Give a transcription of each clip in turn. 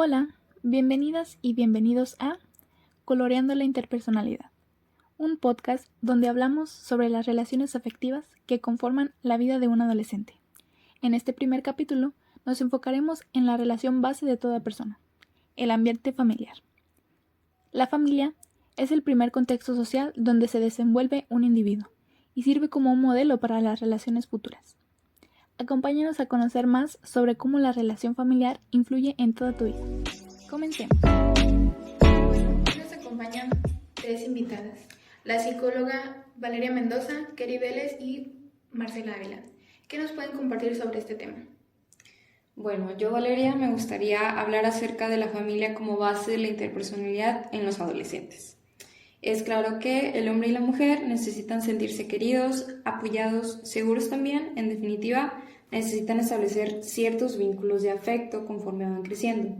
Hola, bienvenidas y bienvenidos a Coloreando la Interpersonalidad, un podcast donde hablamos sobre las relaciones afectivas que conforman la vida de un adolescente. En este primer capítulo nos enfocaremos en la relación base de toda persona, el ambiente familiar. La familia es el primer contexto social donde se desenvuelve un individuo y sirve como un modelo para las relaciones futuras. Acompáñanos a conocer más sobre cómo la relación familiar influye en toda tu vida. Comencemos. Hoy nos acompañan tres invitadas: la psicóloga Valeria Mendoza, Keri Vélez y Marcela Ávila. ¿Qué nos pueden compartir sobre este tema? Bueno, yo, Valeria, me gustaría hablar acerca de la familia como base de la interpersonalidad en los adolescentes. Es claro que el hombre y la mujer necesitan sentirse queridos, apoyados, seguros también. En definitiva, necesitan establecer ciertos vínculos de afecto conforme van creciendo.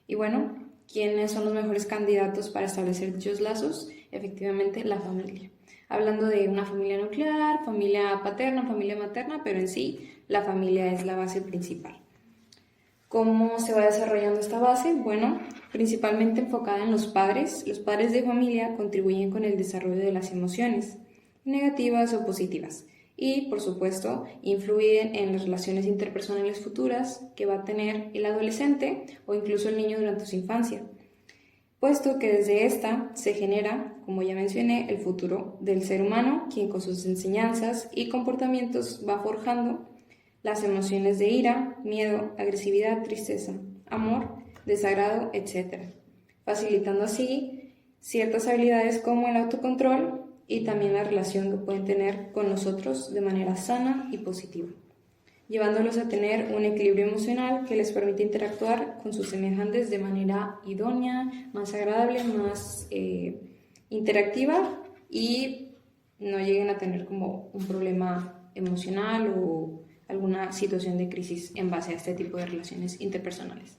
Y bueno, ¿quiénes son los mejores candidatos para establecer dichos lazos? Efectivamente, la familia. Hablando de una familia nuclear, familia paterna, familia materna, pero en sí, la familia es la base principal. ¿Cómo se va desarrollando esta base? Bueno, principalmente enfocada en los padres. Los padres de familia contribuyen con el desarrollo de las emociones, negativas o positivas, y, por supuesto, influyen en las relaciones interpersonales futuras que va a tener el adolescente o incluso el niño durante su infancia, puesto que desde esta se genera, como ya mencioné, el futuro del ser humano, quien con sus enseñanzas y comportamientos va forjando las emociones de ira, miedo, agresividad, tristeza, amor, desagrado, etc., facilitando así ciertas habilidades como el autocontrol y también la relación que pueden tener con nosotros de manera sana y positiva, llevándolos a tener un equilibrio emocional que les permite interactuar con sus semejantes de manera idónea, más agradable, más interactiva, y no lleguen a tener como un problema emocional o alguna situación de crisis en base a este tipo de relaciones interpersonales.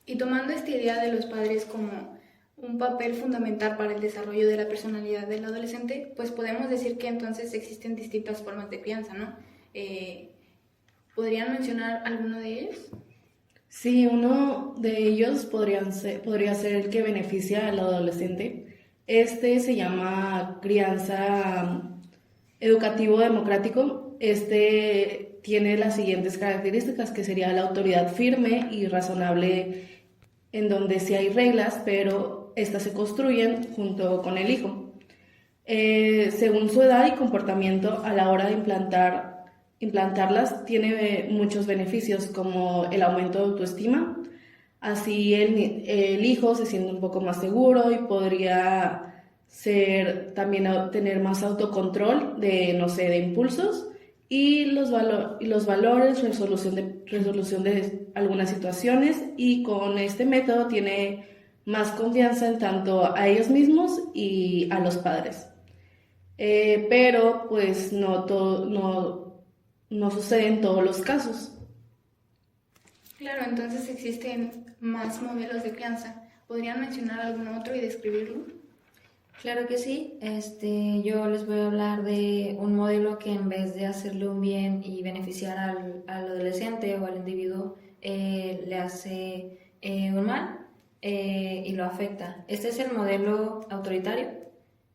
Y tomando esta idea de los padres como un papel fundamental para el desarrollo de la personalidad del adolescente, pues podemos decir que entonces existen distintas formas de crianza, ¿no? ¿Podrían mencionar alguno de ellos? Sí, uno de ellos podría ser el que beneficia al adolescente. Este se llama crianza educativo democrático. Este tiene las siguientes características, que sería la autoridad firme y razonable, en donde sí hay reglas, pero estas se construyen junto con el hijo. Según su edad y comportamiento a la hora de implantarlas, tiene muchos beneficios como el aumento de autoestima. Así el hijo se siente un poco más seguro y podría también tener más autocontrol de, no sé, de impulsos, y los valores, resolución de algunas situaciones, y con este método tiene más confianza en tanto a ellos mismos y a los padres. Pero pues no sucede en todos los casos. Claro, entonces existen más modelos de crianza. ¿Podrían mencionar algún otro y describirlo? Claro que sí. Yo les voy a hablar de un modelo que, en vez de hacerle un bien y beneficiar al adolescente o al individuo, le hace un mal y lo afecta. Este es el modelo autoritario,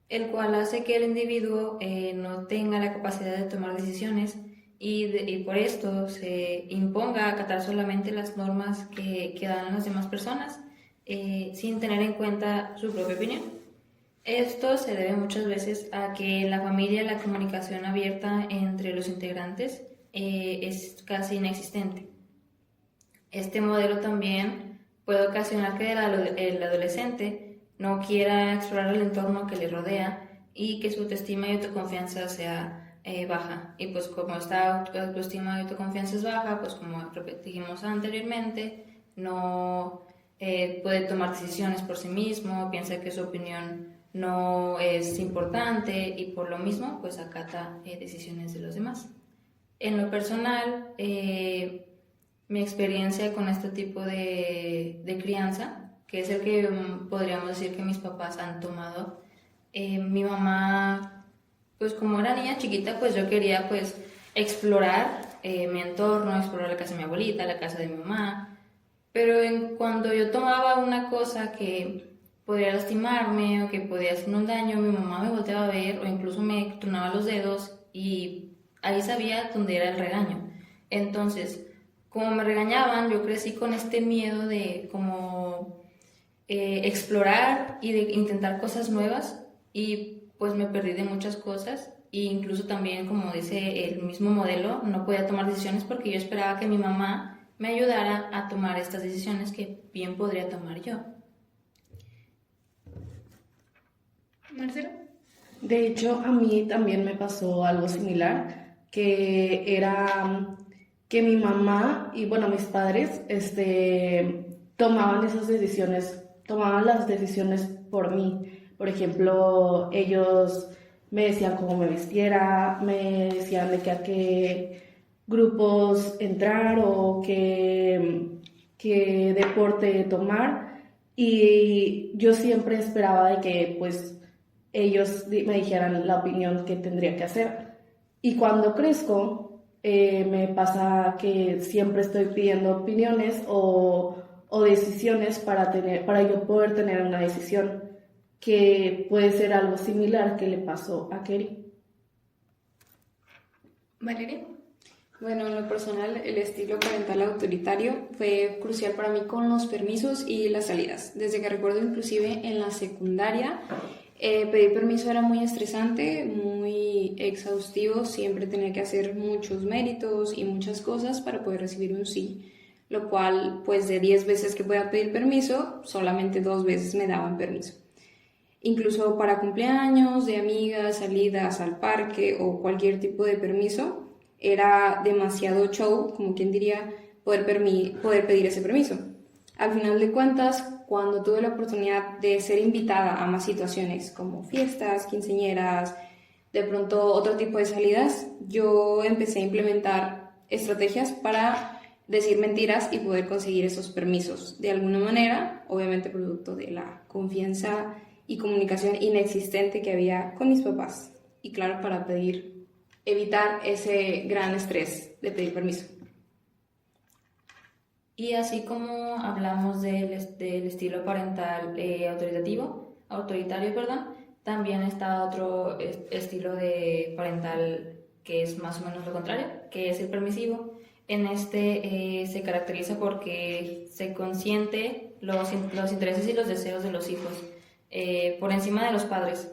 el cual hace que el individuo no tenga la capacidad de tomar decisiones y por esto se imponga acatar solamente las normas que dan las demás personas, sin tener en cuenta su propia opinión. Esto se debe muchas veces a que en la familia la comunicación abierta entre los integrantes es casi inexistente. Este modelo también puede ocasionar que el adolescente no quiera explorar el entorno que le rodea y que su autoestima y autoconfianza sea baja. Y pues como esta autoestima y autoconfianza es baja, pues como dijimos anteriormente, no puede tomar decisiones por sí mismo, piensa que su opinión no es importante y por lo mismo pues acata decisiones de los demás. En lo personal, mi experiencia con este tipo de crianza, que es el que podríamos decir que mis papás han tomado, mi mamá, pues como era niña chiquita, pues yo quería pues explorar mi entorno, explorar la casa de mi abuelita, la casa de mi mamá, Pero cuando yo tomaba una cosa que podría lastimarme o que podía hacerme un daño, mi mamá me volteaba a ver o incluso me tronaba los dedos y ahí sabía dónde era el regaño. Entonces, como me regañaban, yo crecí con este miedo de como explorar y de intentar cosas nuevas y pues me perdí de muchas cosas e incluso también, como dice el mismo modelo, no podía tomar decisiones porque yo esperaba que mi mamá me ayudara a tomar estas decisiones que bien podría tomar yo. Marcelo. De hecho, a mí también me pasó algo similar, que era que mi mamá y bueno, mis padres, tomaban esas decisiones, tomaban las decisiones por mí. Por ejemplo, ellos me decían cómo me vistiera, me decían de que a qué grupos entrar o qué deporte tomar. Y yo siempre esperaba de que pues ellos me dijeran la opinión que tendría que hacer. Y cuando crezco, me pasa que siempre estoy pidiendo opiniones o decisiones para yo poder tener una decisión, que puede ser algo similar que le pasó a Kerry. Valeria. Bueno, en lo personal, el estilo parental autoritario fue crucial para mí con los permisos y las salidas. Desde que recuerdo, inclusive en la secundaria, pedir permiso era muy estresante, muy exhaustivo. Siempre tenía que hacer muchos méritos y muchas cosas para poder recibir un sí. Lo cual, pues de 10 veces que podía pedir permiso, solamente 2 veces me daban permiso. Incluso para cumpleaños, de amigas, salidas al parque o cualquier tipo de permiso, era demasiado show, como quien diría, poder pedir ese permiso. Al final de cuentas, cuando tuve la oportunidad de ser invitada a más situaciones como fiestas, quinceañeras, de pronto otro tipo de salidas, yo empecé a implementar estrategias para decir mentiras y poder conseguir esos permisos. De alguna manera, obviamente producto de la confianza y comunicación inexistente que había con mis papás. Y claro, para evitar ese gran estrés de pedir permiso. Y así como hablamos del estilo parental autoritario, perdón, también está otro estilo de parental que es más o menos lo contrario, que es el permisivo. En este se caracteriza porque se consiente los intereses y los deseos de los hijos por encima de los padres.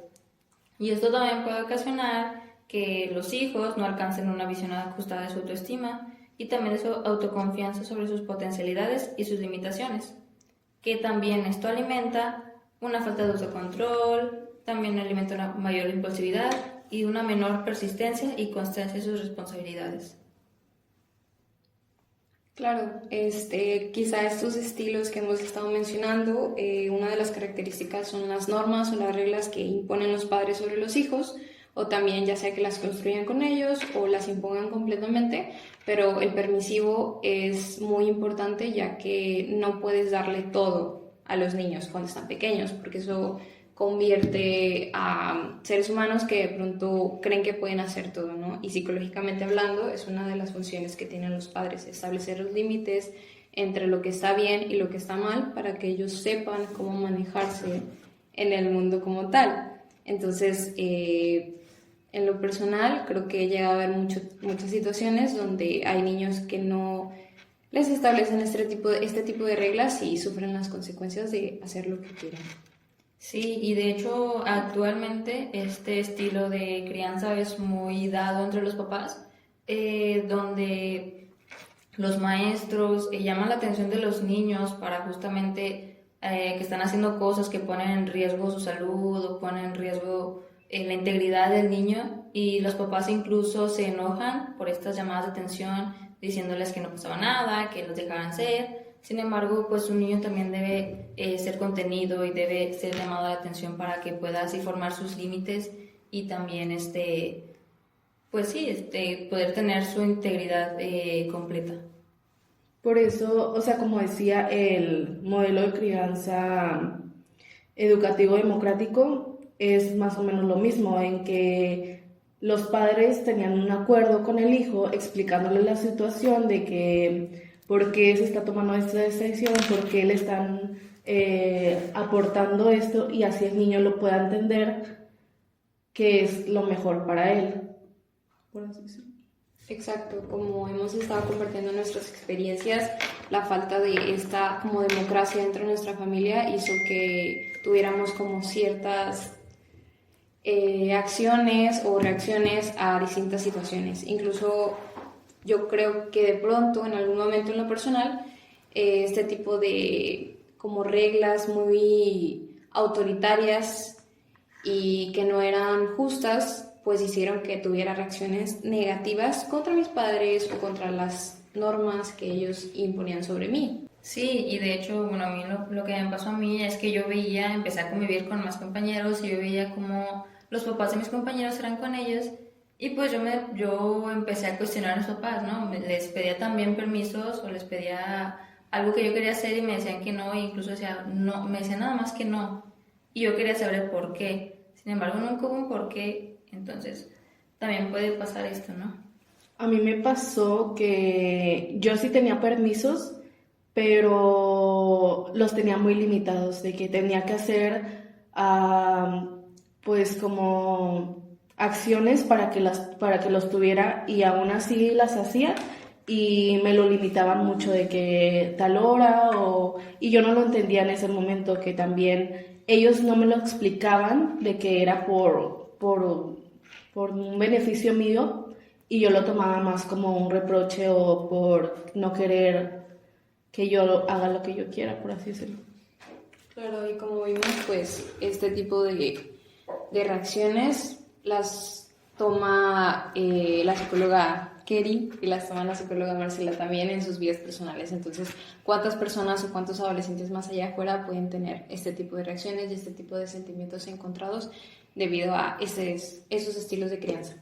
Y esto también puede ocasionar que los hijos no alcancen una visión ajustada de su autoestima y también de su autoconfianza sobre sus potencialidades y sus limitaciones, que también esto alimenta una falta de autocontrol, también alimenta una mayor impulsividad y una menor persistencia y constancia de sus responsabilidades. Claro, quizá estos estilos que hemos estado mencionando, una de las características son las normas o las reglas que imponen los padres sobre los hijos, o también ya sea que las construyan con ellos o las impongan completamente, pero el permisivo es muy importante ya que no puedes darle todo a los niños cuando están pequeños, porque eso convierte a seres humanos que de pronto creen que pueden hacer todo, ¿no? Y psicológicamente hablando, es una de las funciones que tienen los padres, establecer los límites entre lo que está bien y lo que está mal para que ellos sepan cómo manejarse en el mundo como tal. Entonces, en lo personal, creo que llega a haber muchas situaciones donde hay niños que no les establecen este tipo de reglas y sufren las consecuencias de hacer lo que quieren. Sí, y de hecho actualmente este estilo de crianza es muy dado entre los papás, donde los maestros llaman la atención de los niños para justamente que están haciendo cosas que ponen en riesgo su salud o ponen en riesgo la integridad del niño, y los papás incluso se enojan por estas llamadas de atención diciéndoles que no pasaba nada, que los dejaran ser. Sin embargo, pues un niño también debe ser contenido y debe ser llamado la atención para que pueda así formar sus límites y también poder tener su integridad completa. Por eso, o sea, como decía, el modelo de crianza educativo democrático es más o menos lo mismo, en que los padres tenían un acuerdo con el hijo explicándole la situación de que por qué se está tomando esta decisión, por qué le están aportando esto, y así el niño lo pueda entender que es lo mejor para él, por así decirlo. Exacto, como hemos estado compartiendo nuestras experiencias, la falta de esta como democracia dentro de nuestra familia hizo que tuviéramos como ciertas acciones o reacciones a distintas situaciones. Incluso yo creo que de pronto, en algún momento en lo personal, este tipo de como reglas muy autoritarias y que no eran justas, pues hicieron que tuviera reacciones negativas contra mis padres o contra las normas que ellos imponían sobre mí. Sí, y de hecho, bueno, a mí lo que me pasó a mí es que yo veía, empecé a convivir con más compañeros y yo veía como los papás de mis compañeros eran con ellos y pues yo empecé a cuestionar a mis papás, ¿no? Les pedía también permisos o les pedía algo que yo quería hacer y me decían que no, e incluso decía, no, me decían nada más que no. Y yo quería saber el por qué. Sin embargo, nunca hubo un por qué. Entonces, también puede pasar esto, ¿no? A mí me pasó que yo sí tenía permisos, pero los tenía muy limitados, de que tenía que hacer, pues como acciones para que los tuviera, y aún así las hacía y me lo limitaban mucho de que tal hora, y yo no lo entendía en ese momento, que también ellos no me lo explicaban de que era por un beneficio mío, y yo lo tomaba más como un reproche o por no querer que yo haga lo que yo quiera, por así decirlo. Claro, y como vimos, pues este tipo de reacciones las toma la psicóloga Keri y las toma la psicóloga Marcela también en sus vidas personales. Entonces, ¿cuántas personas o cuántos adolescentes más allá afuera pueden tener este tipo de reacciones y este tipo de sentimientos encontrados debido a esos estilos de crianza?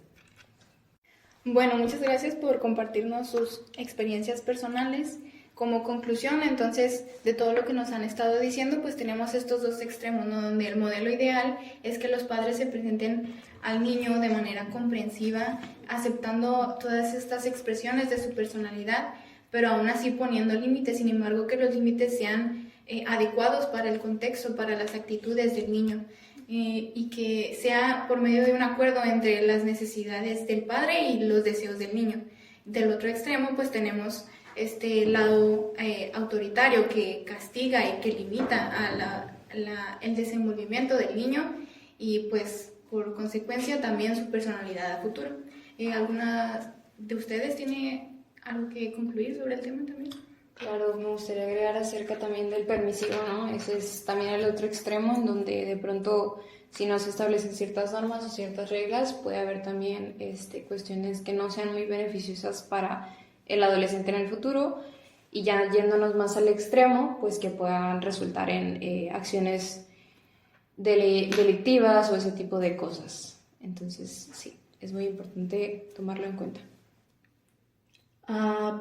Bueno, muchas gracias por compartirnos sus experiencias personales. Como conclusión, entonces, de todo lo que nos han estado diciendo, pues tenemos estos dos extremos, ¿no? Donde el modelo ideal es que los padres se presenten al niño de manera comprensiva, aceptando todas estas expresiones de su personalidad, pero aún así poniendo límites. Sin embargo, que los límites sean adecuados para el contexto, para las actitudes del niño, y que sea por medio de un acuerdo entre las necesidades del padre y los deseos del niño. Del otro extremo, pues tenemos este lado autoritario que castiga y que limita el desenvolvimiento del niño y pues por consecuencia también su personalidad a futuro. ¿Alguna de ustedes tiene algo que concluir sobre el tema también? Claro, me gustaría agregar acerca también del permisivo, ¿no? Ese es también el otro extremo en donde de pronto si no se establecen ciertas normas o ciertas reglas puede haber también cuestiones que no sean muy beneficiosas para el adolescente en el futuro, y ya yéndonos más al extremo, pues que puedan resultar en acciones delictivas o ese tipo de cosas. Entonces, sí, es muy importante tomarlo en cuenta.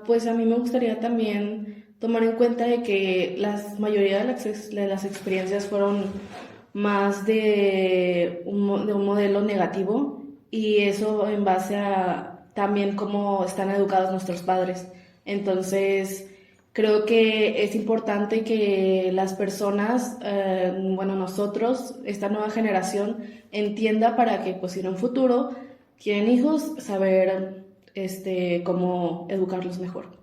Pues a mí me gustaría también tomar en cuenta de que la mayoría de las experiencias fueron más de un modelo negativo, y eso en base a también cómo están educados nuestros padres. Entonces, creo que es importante que las personas, nosotros, esta nueva generación, entienda para que, pues, si en un futuro tienen hijos, saber cómo educarlos mejor.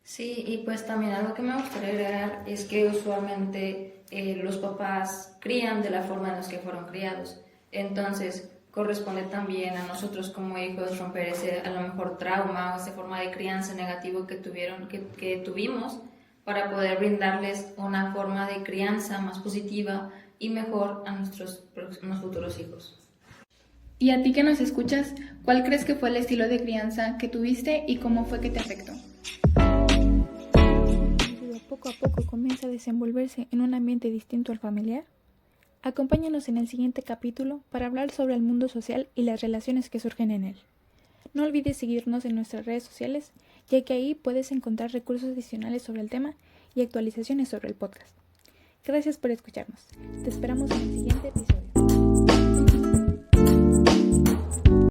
Sí, y pues también algo que me gustaría agregar es que usualmente los papás crían de la forma en la que fueron criados. Entonces, corresponde también a nosotros como hijos romper ese a lo mejor trauma o esa forma de crianza negativo que tuvimos para poder brindarles una forma de crianza más positiva y mejor a nuestros futuros hijos. Y a ti que nos escuchas, ¿cuál crees que fue el estilo de crianza que tuviste y cómo fue que te afectó? Poco a poco comienza a desenvolverse en un ambiente distinto al familiar. Acompáñanos en el siguiente capítulo para hablar sobre el mundo social y las relaciones que surgen en él. No olvides seguirnos en nuestras redes sociales, ya que ahí puedes encontrar recursos adicionales sobre el tema y actualizaciones sobre el podcast. Gracias por escucharnos. Te esperamos en el siguiente episodio.